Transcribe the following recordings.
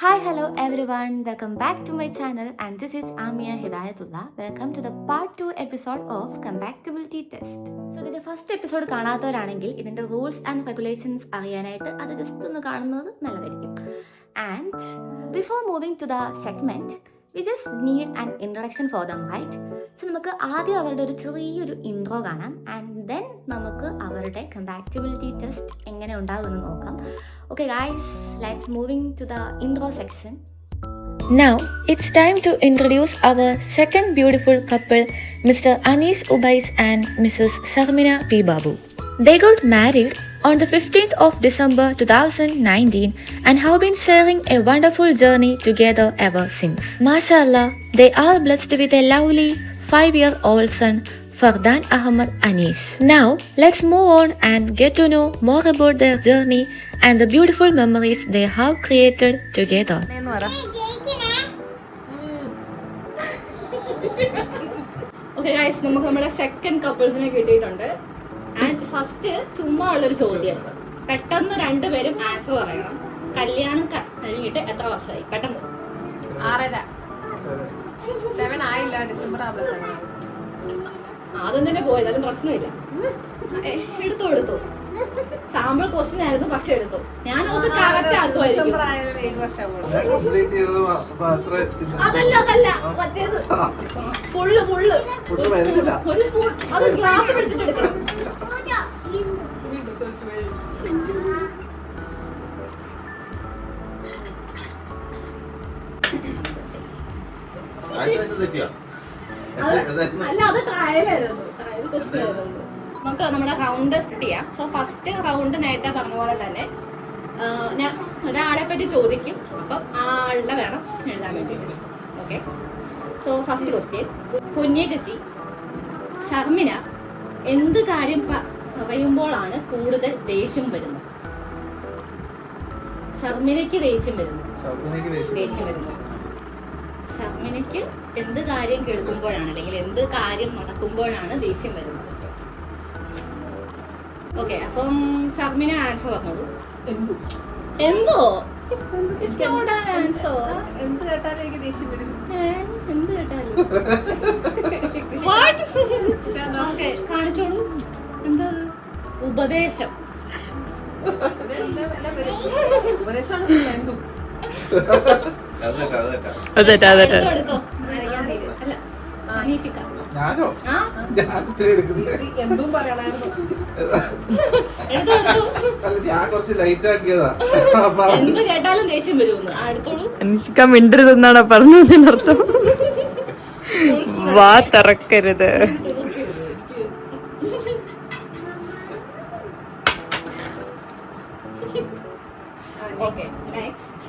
Hi, hello everyone. Welcome back to my channel and this is Amia Hidayatullah. Welcome to the part 2 episode of Compatibility Test. So ഇതിന്റെ first episode കാണാത്തവരാണെങ്കിൽ ഇതിന്റെ rules and regulations അറിയാനായിട്ട് അത് just ഒന്ന് കാണുന്നത് നല്ലതായിരിക്കും. And before moving to the segment we just need an introduction for them, right? So നമുക്ക് ആദ്യം അവരുടെ ഒരു ചെറിയൊരു ഇൻട്രോ കാണാം ആൻഡ് ദെൻ നമുക്ക് അവരുടെ കമ്പാറ്റബിലിറ്റി ടെസ്റ്റ് എങ്ങനെ ഉണ്ടാകുമെന്ന് നോക്കാം. Okay guys, let's moving to the intro section. Now, it's time to introduce our second beautiful couple, Mr. Anish Ubais and Mrs. Sharmina P. Babu. They got married on the 15th of December 2019 and have been sharing a wonderful journey together ever since. MashaAllah, they are blessed with a lovely 5-year-old son, Fardan Ahmad Anish. Now, let's move on and get to know more about their journey and the beautiful memories they have created together. Okay guys, നമുക്ക് നമ്മുടെ second കപ്പിൾസിനെ കിട്ടിയിട്ടുണ്ട്. And first ചുമ്മാ ഉള്ളൊരു ചോദ്യം, പെട്ടെന്ന് രണ്ടുപേരും answer പറയണം. കല്യാണം കഴിഞ്ഞിട്ട് എത്ര വർഷമായി? പെട്ടെന്ന്. 7 ആയില്ല, ഡിസംബർ ആവുമ്പോൾ ആദ്യം തന്നെ പോയതാലും പ്രശ്നമില്ല. എടുത്തോ സാമ്പിൾ ക്വസ്റ്റ്യൻ ആയിരുന്നു, പക്ഷെ എടുത്തു. ഞാൻ അത് കറക്റ്റ് ആക്കുമായിരിക്കും. അതല്ല മറ്റേത് ഫുള്ള് ഒരു സ്പൂൺ അത് ഗ്ലാസ് പിടിച്ചിട്ട് എടുക്കണം. അല്ല, അത് ട്രയലായിരുന്നു, ട്രയൽ ക്വസ്റ്റ്യൻ ആയിരുന്നു. നമുക്ക് നമ്മുടെ റൗണ്ട് സെറ്റ് ചെയ്യാം. സോ ഫസ്റ്റ് റൗണ്ട് നേരത്തെ പറഞ്ഞ പോലെ തന്നെ ഞാൻ ഒരാളെ പറ്റി ചോദിക്കും, അപ്പം ആ ആളുടെ വേണം എഴുതാൻ വേണ്ടിയിട്ട്. Okay, so first question. കുഞ്ഞേച്ചി ഷർമിന എന്ത് കാര്യം പറയുമ്പോഴാണ് കൂടുതൽ ദേഷ്യം വരുന്നത്? ഷർമിനയ്ക്ക് ദേഷ്യം വരുന്നു. ഷർമിനയ്ക്ക് എന്ത് കാര്യം കേൾക്കുമ്പോഴാണ് അല്ലെങ്കിൽ എന്ത് കാര്യം നടക്കുമ്പോഴാണ് ദേഷ്യം വരുന്നത്? ഓക്കെ, അപ്പം ഷർമിന ആൻസർ പറഞ്ഞോളൂ. എന്തോ എന്ത് കേട്ടാലും എനിക്ക് ദേഷ്യം വരും. എന്ത് കേട്ടാലും ഓക്കെ, കാണിച്ചോളൂ. എന്താ? ഉപദേശം. ഉപദേശമാണ് എന്തും. എടുത്തോ. അല്ല, അനീഷിക്ക. എന്തും പറയണായിരുന്നു. ഞാൻ കുറച്ച് ലൈറ്റ് ആക്കിയതാ. എന്ത് കേട്ടാലും ദേഷ്യം വരുമെന്ന്. അടുത്തോളൂ. അന്വേഷിക്കാൻ മിണ്ടരുതെന്നാണ് പറഞ്ഞതിനർത്ഥം. വാ തുറക്കരുത്. Okay, next.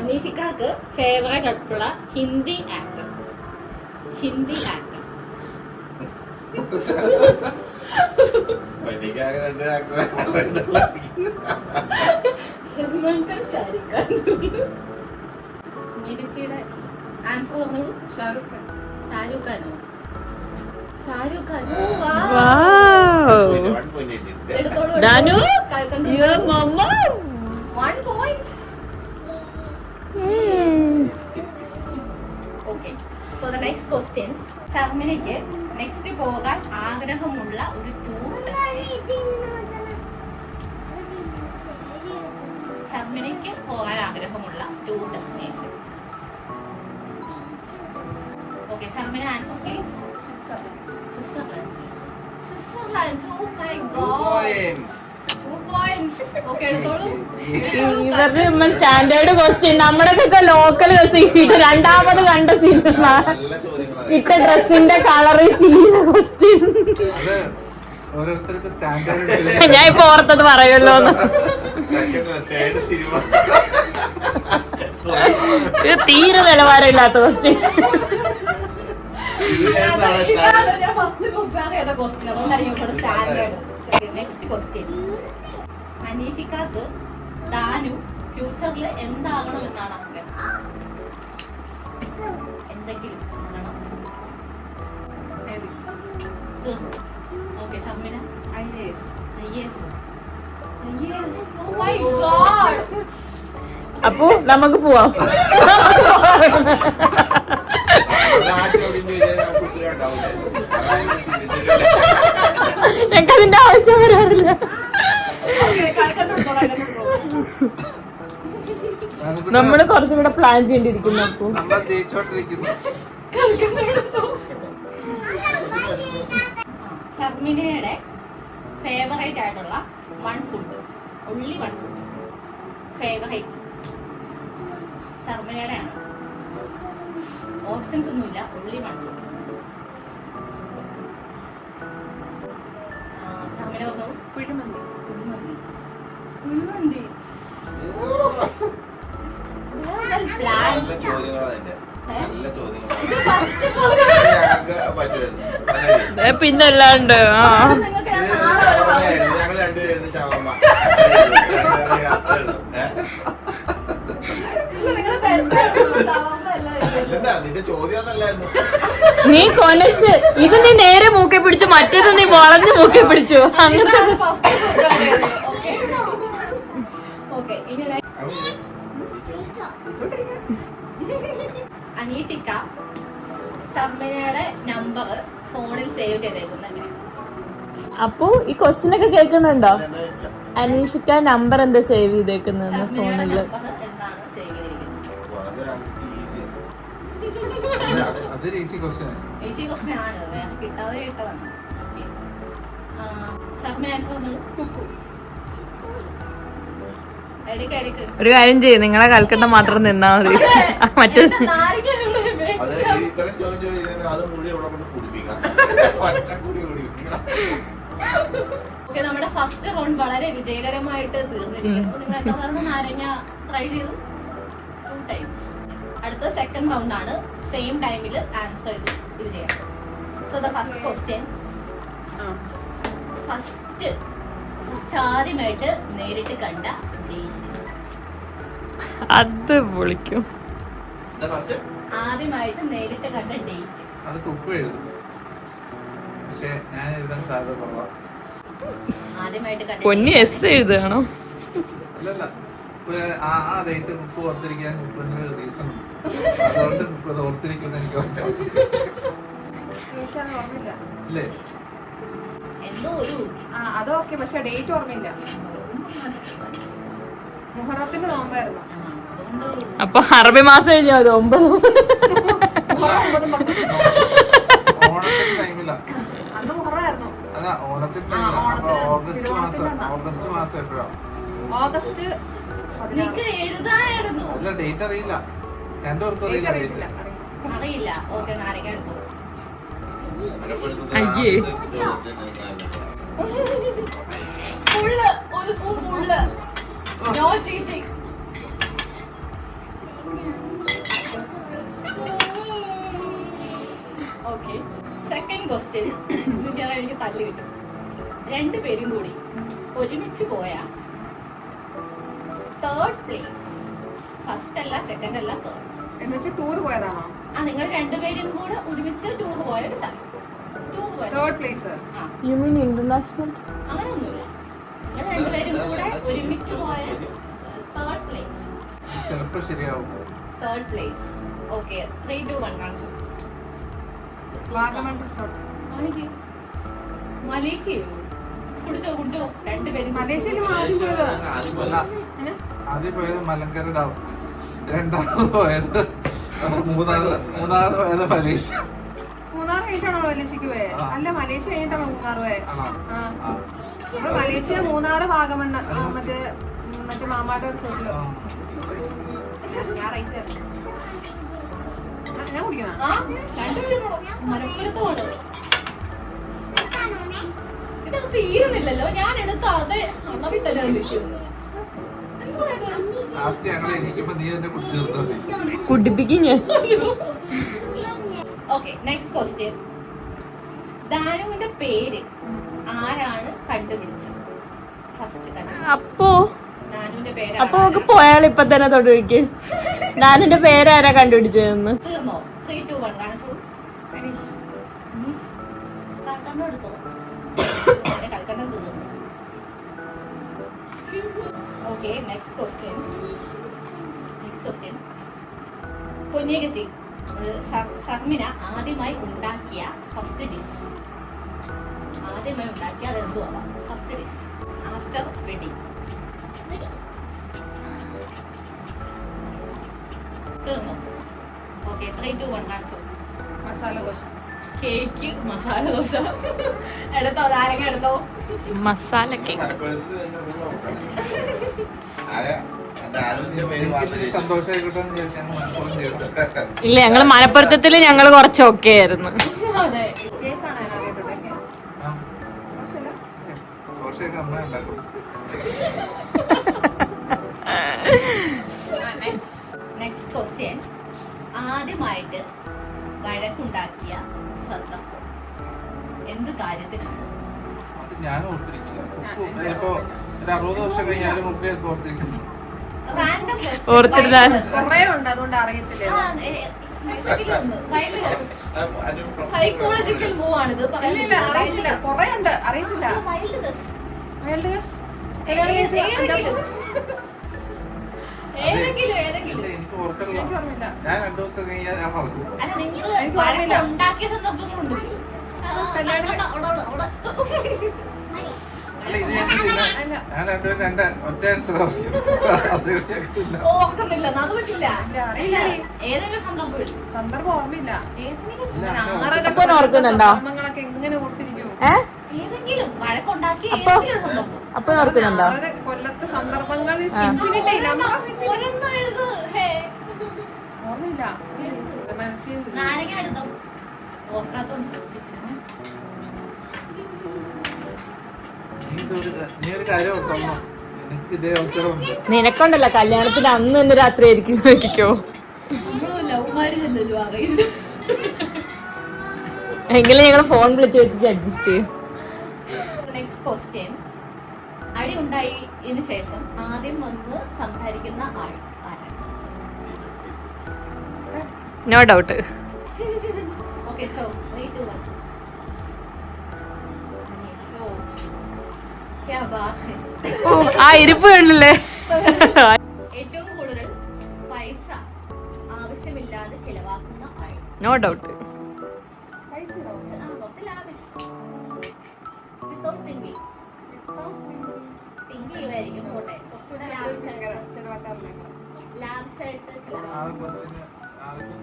അനീഷിക്കാക്ക് ഫേവറേറ്റ് ആയിട്ടുള്ള ഹിന്ദി ആക്ടർ. സൽമാൻ ഖാൻ, ഷാരൂഖ് ഖാൻ. മീനച്ചിയുടെ ആൻസർ പറഞ്ഞോളൂ. ഷാരൂഖ് ഖാനോ? ഷാരൂഖ് ഖാൻ. എടുത്തോളൂ. 1 point. Okay, so the next question. ഷർമിനയ്ക്ക് നെക്സ്റ്റ് പോകാൻ ആഗ്രഹമുള്ള ഒരു ടൂർ ഡെസ്റ്റിനേഷൻ. ഷർമിനയ്ക്ക് പോകാൻ ആഗ്രഹമുള്ള tour destination. Okay, Sharmina answer please. Switzerland. Oh my god, 2 points. Okay, എടുത്തോളൂ. ഇവരുടെ സ്റ്റാൻഡേർഡ് ക്വസ്റ്റ്യൻ. നമ്മുടെ ലോക്കൽ രണ്ടാമത് കണ്ട സിനിമ ഇട്ട ഡ്രസ്സിന്റെ കളറ് ചെയ്യുന്ന ക്വസ്റ്റ്യൻ. ഞാൻ ഇപ്പൊ ഓർത്തത് പറയുമല്ലോ. ഇത് തീരെ നിലവാരമില്ലാത്ത ക്വസ്റ്റ്യൻ. Next question. അനീഷിക്കാക്ക് ദാനു ഫ്യൂച്ചറിൽ എന്താകണം എന്നാണ് ആഗ്രഹം? എന്തെങ്കിലും okay, Sharmina. IAS. Oh my God. അപ്പൊ നമുക്ക് പോവാം. ഞങ്ങൾക്ക് അതിന്റെ ആവശ്യം വരാറില്ല. നമ്മള് കുറച്ചും കൂടെ പ്ലാൻ ചെയ്യേണ്ടിയിരിക്കുന്നു. അപ്പൊ നമ്മൾ ജയിച്ചോണ്ടിരിക്കുന്നു. ഷർമിനയുടെ ഫേവറേറ്റ് ആയിട്ടുള്ള one food, only one food favourite ഷർമിനയുടെ ആണ്. ഓപ്ഷൻസ് ഒന്നുമില്ല, ഒൺലി വൺ ഫുഡ്. ഷർമിന പറഞ്ഞോളൂ. കുഴിമന്തി. കുഴിമന്തി. കുഴിമന്തി. പ്ലാൻ പിന്നല്ലാണ്ട് നീ കൊനസ്റ്റ് ഇത് നീ നേരെ മൂക്കെ പിടിച്ചു, മറ്റേത് നീ വളഞ്ഞു മൂക്കെ പിടിച്ചു. അങ്ങനത്തെ അനീഷിക്ക ഷർമിനയുടെ നമ്പർ ഫോണിൽ സേവ് ചെയ്തേക്കുന്നത്. അപ്പൊ ഈ ക്വസ്റ്റ്യൻ ഒക്കെ കേൾക്കുന്നുണ്ടോ? അനീഷിക്ക നമ്പർ എന്താ സേവ് ചെയ്തേക്കുന്നത് ഫോണില്? എന്താണ് സേവ് ചെയ്തിരിക്കുന്നത്? അതൊരു ഈസി ക്വസ്റ്റ്യൻ ആണ്, വേറെ കിട്ടാതെ ഇട്ടതാണ്. ഷർമിന ആൻസർ പറഞ്ഞു കുക്കു. ഒരു കാര്യം ചെയ്യും, നിങ്ങളെ കൽക്കട്ട മാത്രം നിന്നാ മതി. മറ്റേ നമ്മുടെ ഫസ്റ്റ് റൗണ്ട് വളരെ വിജയകരമായിട്ട് തീർന്നിരിക്കുന്നു. നിങ്ങൾ എത്ര തവണ നാരങ്ങ ട്രൈ ചെയ്തു? 2 times. അടുത്ത സെക്കൻഡ് റൗണ്ട് ആണ്. സെയിം ടൈമിൽ ആൻസർ ഇത് ചെയ്യാം. So the first question, first ആദ്യമായിട്ട് നേരിട്ട് കണ്ട ഡേറ്റ്. അത് വിളിക്കും. ആദ്യമായിട്ട് നേരിട്ട് കണ്ട ഡേറ്റ്. അത് കുപ്പ് എഴുതും, പക്ഷെ ഞാൻ എഴുതാൻ സാധ്യത കുറവാ. ആദ്യമായിട്ട് കണ്ട പൊന്നി എസ് എഴുതുകയാണോ? അല്ലല്ല, ആ ഡേറ്റ് കുപ്പ് ഓർത്തിരിക്കാൻ കുപ്പിന് റീസൺ ഉണ്ട്. അതുകൊണ്ട് കുപ്പ് അത് ഓർത്തിരിക്കുമെന്ന് എനിക്ക് എനിക്കത് ഓർമ്മയില്ല. ഇല്ലേ? എന്തോ ഒരു അതൊക്കെ, പക്ഷെ ഡേറ്റ് ഓർമ്മയില്ല. മുഹറത്തിന്റെ നോമ്പായിരുന്നു. അപ്പൊ അറബി മാസം കഴിഞ്ഞാൽ മതി. 9 ഓണത്തിന്റെ ടൈമില്ല. അന്ന് മുഹറായിരുന്നു. അല്ല, ഓണത്തിന്റെ ടൈമില്ല. അപ്പൊ ഓഗസ്റ്റ് മാസം എപ്പോഴാ? ഓഗസ്റ്റ് 16. നിനക്ക് എഴുതാനായിരുന്നു. അല്ല, ഡേറ്റ് അറിയില്ല. രണ്ടുപേർക്കും അറിയില്ല ഡേറ്റ്. അറിയില്ല. ഓക്കെ, നാരങ്ങ എടുത്തു. അയ്യേ, ഫുള്ള് ഒരു spoon full. No cheating. Okay, second question. എനിക്ക് തല്ല് കിട്ടും. രണ്ടുപേരും കൂടി ഒരുമിച്ച് പോയ തേർഡ് പ്ലേസ്. ഫസ്റ്റ് അല്ല, സെക്കൻഡ് അല്ല, തേർഡ്. എന്ന് വെച്ചാൽ ടൂർ പോയതാണോ? നിങ്ങൾ രണ്ടുപേരും കൂടെ ഒരുമിച്ച് ടൂർ പോയ ഒരു സ്ഥലം. ടൂർ പോയ third place. You mean international? അങ്ങനെയൊന്നുമില്ല. നിങ്ങൾ രണ്ടുപേരും കൂടെ ഒരുമിച്ച് പോയ തേർഡ് പ്ലേസ്. ചിലപ്പോ ശരിയാവും. Third place. ഓക്കെ, 3, 2, 1 കാണിച്ചു. വാഗമൺ റിസോർട്ട്. മലേഷ്യയോ? കുടിച്ചോ രണ്ടുപേരും. മലേഷ്യയിൽ ആദ്യം പോയത്. അല്ല, ആദ്യം പോയത് മലങ്കര ഡാം, രണ്ടാമത് പോയത് മൂന്നാമത് പോയത് മലേഷ്യ. മൂന്നാർ കഴിഞ്ഞിട്ടാണോ മലേഷ്യക്ക് പോയത്? അല്ല, മലേഷ്യ കഴിഞ്ഞിട്ടാണോ മൂന്നാർ പോയത്? നമ്മള് മലേഷ്യ, മൂന്നാറ്, വാഗമണ്ണ്, മറ്റേ മാമാട് റിസോർട്ടില്. ഞാൻ കുടിക്കണം. രണ്ടുപേരും മലപ്പുറത്ത് പോണത്. ഇതൊക്കെ തീരുന്നില്ലല്ലോ. ഞാൻ എടുത്ത അതേ അളവിൽ തന്നെ നിൽക്കുന്നു. ലാസ്റ്റ് ഞങ്ങൾ എനിക്കിപ്പോ നീ എന്നെ കുടിച്ചു നിർത്താൻ കുടിപ്പിക്കും ഞാൻ. Okay, next question. ദാനുവിന്റെ പേര് ആരാണ് കണ്ടുപിടിച്ചത്? ഫസ്റ്റ് അപ്പോ ദാനുവിന്റെ പേര് അപ്പൊ നമുക്ക് പോയാൽ ഇപ്പൊ തന്നെ തൊടുവിക്ക്. ഞാനെന്റെ പേരാരാ കണ്ടുപിടിച്ചതെന്ന്. തീർന്നോ? 3, 2, 1 കാണിച്ചോളൂ. കൽക്കണ്ടം എടുത്തോ. കൽക്കണ്ടം തീർന്നു. Okay, next question. പൊന്നിയകസി ഷർമിന ആദ്യമായി ഉണ്ടാക്കിയ ഫസ്റ്റ് ഡിഷ്. ആദ്യമായി ഉണ്ടാക്കിയ അതെന്തുവാ ഫസ്റ്റ് ഡിഷ് ആഫ്റ്റർ വെഡിങ്? തീർന്നു. ഓക്കെ, 3, 2, 1 കാണിച്ചോ. മസാല ദോശ. കേക്ക്, മസാല ദോശ. എടുത്തോ, നാരങ്ങ എടുത്തോ. മസാല കേക്ക്. സന്തോഷമായിക്കോട്ടെ എന്ന് വിചാരിച്ചാണ് മനസ്സിലും ചെയ്തത്. ഇല്ല, ഞങ്ങള് മലപ്പുറത്തത്തില് ഞങ്ങള് കുറച്ച് ഓക്കെ ആയിരുന്നു. അതെ. കേക്കാണ് ഞാൻ ആദ്യമായിട്ട് ആ, ദോശയല്ല. ദോശയൊക്കെ അമ്മ ഉണ്ടാക്കും. Next question. ആദ്യമായിട്ട് വഴക്കുണ്ടാക്കിയ സന്ദർഭം എന്ത് കാര്യത്തിനാണ്? അത് ഞാൻ ഓർത്തിരിക്കില്ല. ഇപ്പൊ ഒരു 60 വർഷം കഴിഞ്ഞാലും മുമ്പേ ഓർത്തിരിക്കുന്നു. റാൻഡം ഓർത്തിരുന്നാൽ കുറേ ഉണ്ട്, അതുകൊണ്ട് അറിയത്തില്ല. സൈക്കോളജിക്കൽ മൂവ് ആണിത്. ഇല്ല, അറിയത്തില്ല. കുറേ ഉണ്ട്, അറിയത്തില്ല. Wild guess. Wild guess. ഏതെങ്കിലും ഇല്ല, എനിക്ക് ഓർക്കണില്ല. എനിക്ക് ഓർമ്മയില്ല. ഞാൻ 2 ദിവസം കഴിഞ്ഞാൽ ഞാൻ മറക്കും. അല്ല, നിങ്ങൾക്ക് എനിക്ക് ഓർമ്മയില്ല. ഉണ്ടാക്കിയ സന്ദർഭങ്ങളുണ്ട്. അല്ല, ഇത് അല്ല. ഞാൻ രണ്ടുപേരും ഒറ്റ ആൻസർ ഓർക്കുന്നില്ല, അത് പറ്റില്ല. ഇല്ല, അറിയില്ല. ഏതെങ്കിലും സന്ദർഭം സന്ദർഭം ഓർമ്മയില്ല. ഏതെങ്കിലും അപ്പൊ ഓർക്കുന്നുണ്ടോ? സന്ദർഭങ്ങളൊക്കെ എങ്ങനെ ഓർത്തിരിക്കും? ഏതെങ്കിലും വഴക്കുണ്ടാക്കിയ അപ്പൊ- ഏതെങ്കിലും ഒരു സന്ദർഭം. അപ്പൊ ഓർക്കുന്നുണ്ടോ? കൊല്ലത്തെ സന്ദർഭങ്ങൾ ഇൻഫിനിറ്റി നമ്പർ ഒരെണ്ണം എഴുത്. ഹേ, ഓർമ്മയില്ല. മനസ്സിൽ നിന്ന്. നാരങ്ങ എടുത്തോ. ഓർക്കാത്തോണ്ട് ശിക്ഷ. നീ ഒരു കാര്യം ഓർത്തോ, എനിക്ക് ഇതേ അവസരമുണ്ട്. നിനക്കൊണ്ടല്ലോ കല്യാണത്തിന് അന്ന് തന്നെ രാത്രി ആയിരിക്കും നോക്കിക്കോ. നമ്മള് ലവ് മാരേജ് അല്ലല്ലോ ആകെ. എങ്കിലും ഞങ്ങള് ഫോൺ വിളിച്ച് വെച്ചിട്ട് അഡ്ജസ്റ്റ് ചെയ്യും. Next question. അടി ഉണ്ടായതിനു ശേഷം ആദ്യം വന്ന് സംസാരിക്കുന്ന ആൾ ആരാണ്? No doubt. Okay, so 3, 2, 1. So ക്യാ ബാത് ഹൈ. ആ ഇരിപ്പ് കണ്ടില്ലേ? ഏറ്റവും കൂടുതൽ പൈസ ആവശ്യമില്ലാതെ ചിലവാക്കുന്ന ആൾ? No doubt. പൈസയോ? കുറച്ച് ലാവിഷ്. Without thinking. തിങ്ക് ചെയ്യുമായിരിക്കും. പോട്ടെ, കുറച്ചുകൂടെ ലാവിഷായിട്ട് ലാവിഷായിട്ട് ആ ചിലവാക്കും. ക്വസ്റ്റ്യന് ആർക്കും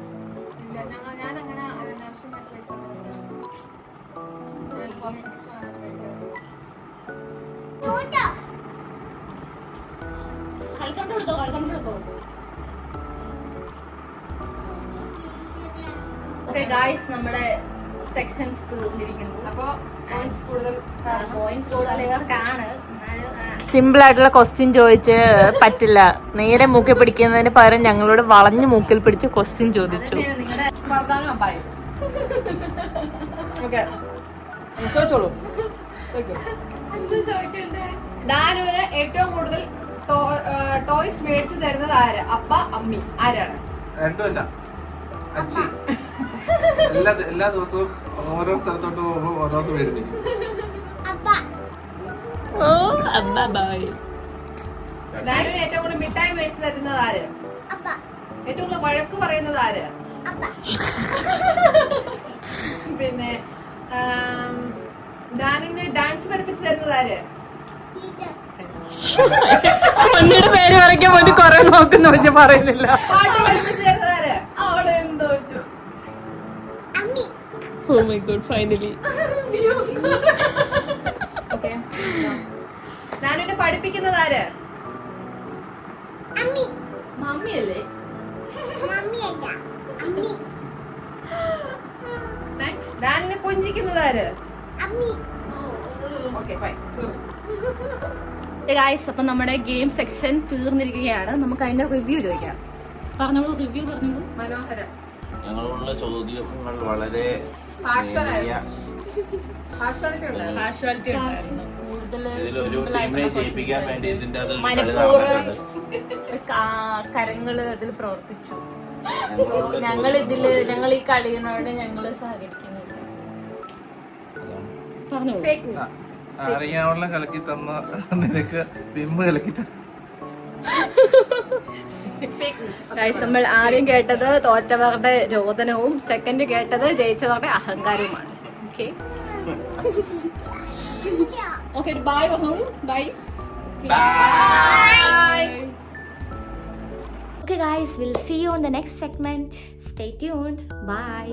ഇല്ല, ഞാൻ അങ്ങനെ അനാവശ്യമായിട്ട് പൈസ കൈക്കൊണ്ടെടുത്തോ, കൈക്കൊണ്ടെടുത്തോ. ഓക്കെ ഗായ്സ്, നമ്മുടെ സെക്ഷൻസ് തീർന്നിരിക്കുന്നു. അപ്പൊ points കൂടുതൽ പോയിന്റ്സ് കൂടുതൽ ഇവർക്കാണ്. സിമ്പിൾ ആയിട്ടുള്ള ക്വസ്റ്റ്യൻ ചോദിച്ച് പറ്റില്ല. നേരെ മൂക്കിൽ പിടിക്കുന്നതിന് പകരം ഞങ്ങളോട് വളഞ്ഞു മൂക്കിൽ പിടിച്ച് ക്വസ്റ്റ്യൻ ചോദിച്ചു. നിങ്ങളുടെ വർദ്ധാനം അമ്പായും. ഓക്കെ, ചോദിച്ചോളൂ. ചോദിക്കണ്ടേ? ദാനുവിന് ഏറ്റവും കൂടുതൽ ടോയ്സ് മേടിച്ചു തരുന്നത് ആര്? അപ്പ, അമ്മി, ആരാണ്? രണ്ടുമല്ല, അച്ഛൻ. എല്ലാ ദിവസവും ഓരോ സ്ഥലത്തോട്ട് പോകുമ്പോൾ ഓരോന്ന് വരുന്നില്ല. ഓ അമ്മ ബോയ്. ദാനുവിന് ഏറ്റവും കൂടുതൽ മിഠായി മേടിച്ചു തരുന്നത് ആര്? ഏറ്റവും കൂടുതൽ വഴക്ക് പറയുന്നത് ആര്? പിന്നെ ദാനുവിന് ഡാൻസ് പഠിപ്പിച്ചു തരുന്നത് ആര്? പൊന്നിയുടെ പേര് പറയാൻ വേണ്ടി കൊറേ നോക്കുന്നു പക്ഷെ പറയുന്നില്ല. പാട്ട് പഠിപ്പിച്ചു തരുന്നത് ആര്? അവിടെ എന്തോ വെച്ചു. Oh my god, finally. Okay, ദാനുവിനെ പഠിപ്പിക്കുന്നത് ആര്? മമ്മിയല്ലേ? ദാനുവിനെ കൊഞ്ചിക്കുന്നത് ആര്? Okay, fine. ഗായ്സ്, അപ്പൊ നമ്മുടെ ഗെയിം സെക്ഷൻ തീർന്നിരിക്കുകയാണ്. നമുക്ക് അതിന്റെ റിവ്യൂ ചോദിക്കാം. പറഞ്ഞോളൂ, റിവ്യൂ പറഞ്ഞോളൂ. മനോഹരം. ഞങ്ങളുള്ള ചോദ്യങ്ങൾ വളരെ പാർശ്വനായിരുന്നു. നേരിയ, പാർശ്വാലിറ്റി ഉണ്ടായിരുന്നു. കാഷ്വാലിറ്റി ഉണ്ടായിരുന്നു. ഇതിലൊരു ടീമിനെ ജയിപ്പിക്കാൻ വേണ്ടി ഇതിന്റെ അത് കളി മനഃപൂർവ്വം നടന്നിട്ടുണ്ട്. കരങ്ങള് അതിൽ പ്രവർത്തിച്ചു. ഞങ്ങളുള്ള ഞങ്ങൾ ഈ കളിയോട് ഞങ്ങള് സഹകരിക്കുന്നില്ല. പറഞ്ഞോളൂ. Fake news. അറിയാവുള്ള കലക്കി തന്ന നിനക്ക് വിമ്മ് കലക്കി തന്ന ഗൈസ് നമ്മൾ ആദ്യം കേട്ടത് തോറ്റവരുടെ രോദനവും സെക്കൻഡ് കേട്ടത് ജയിച്ചവരുടെ അഹങ്കാരവുമാണ്. ഓക്കെ ഓക്കെ ബൈ പറഞ്ഞോളൂ. By. Okay guys, we'll see you on the next segment. Stay tuned. Bye.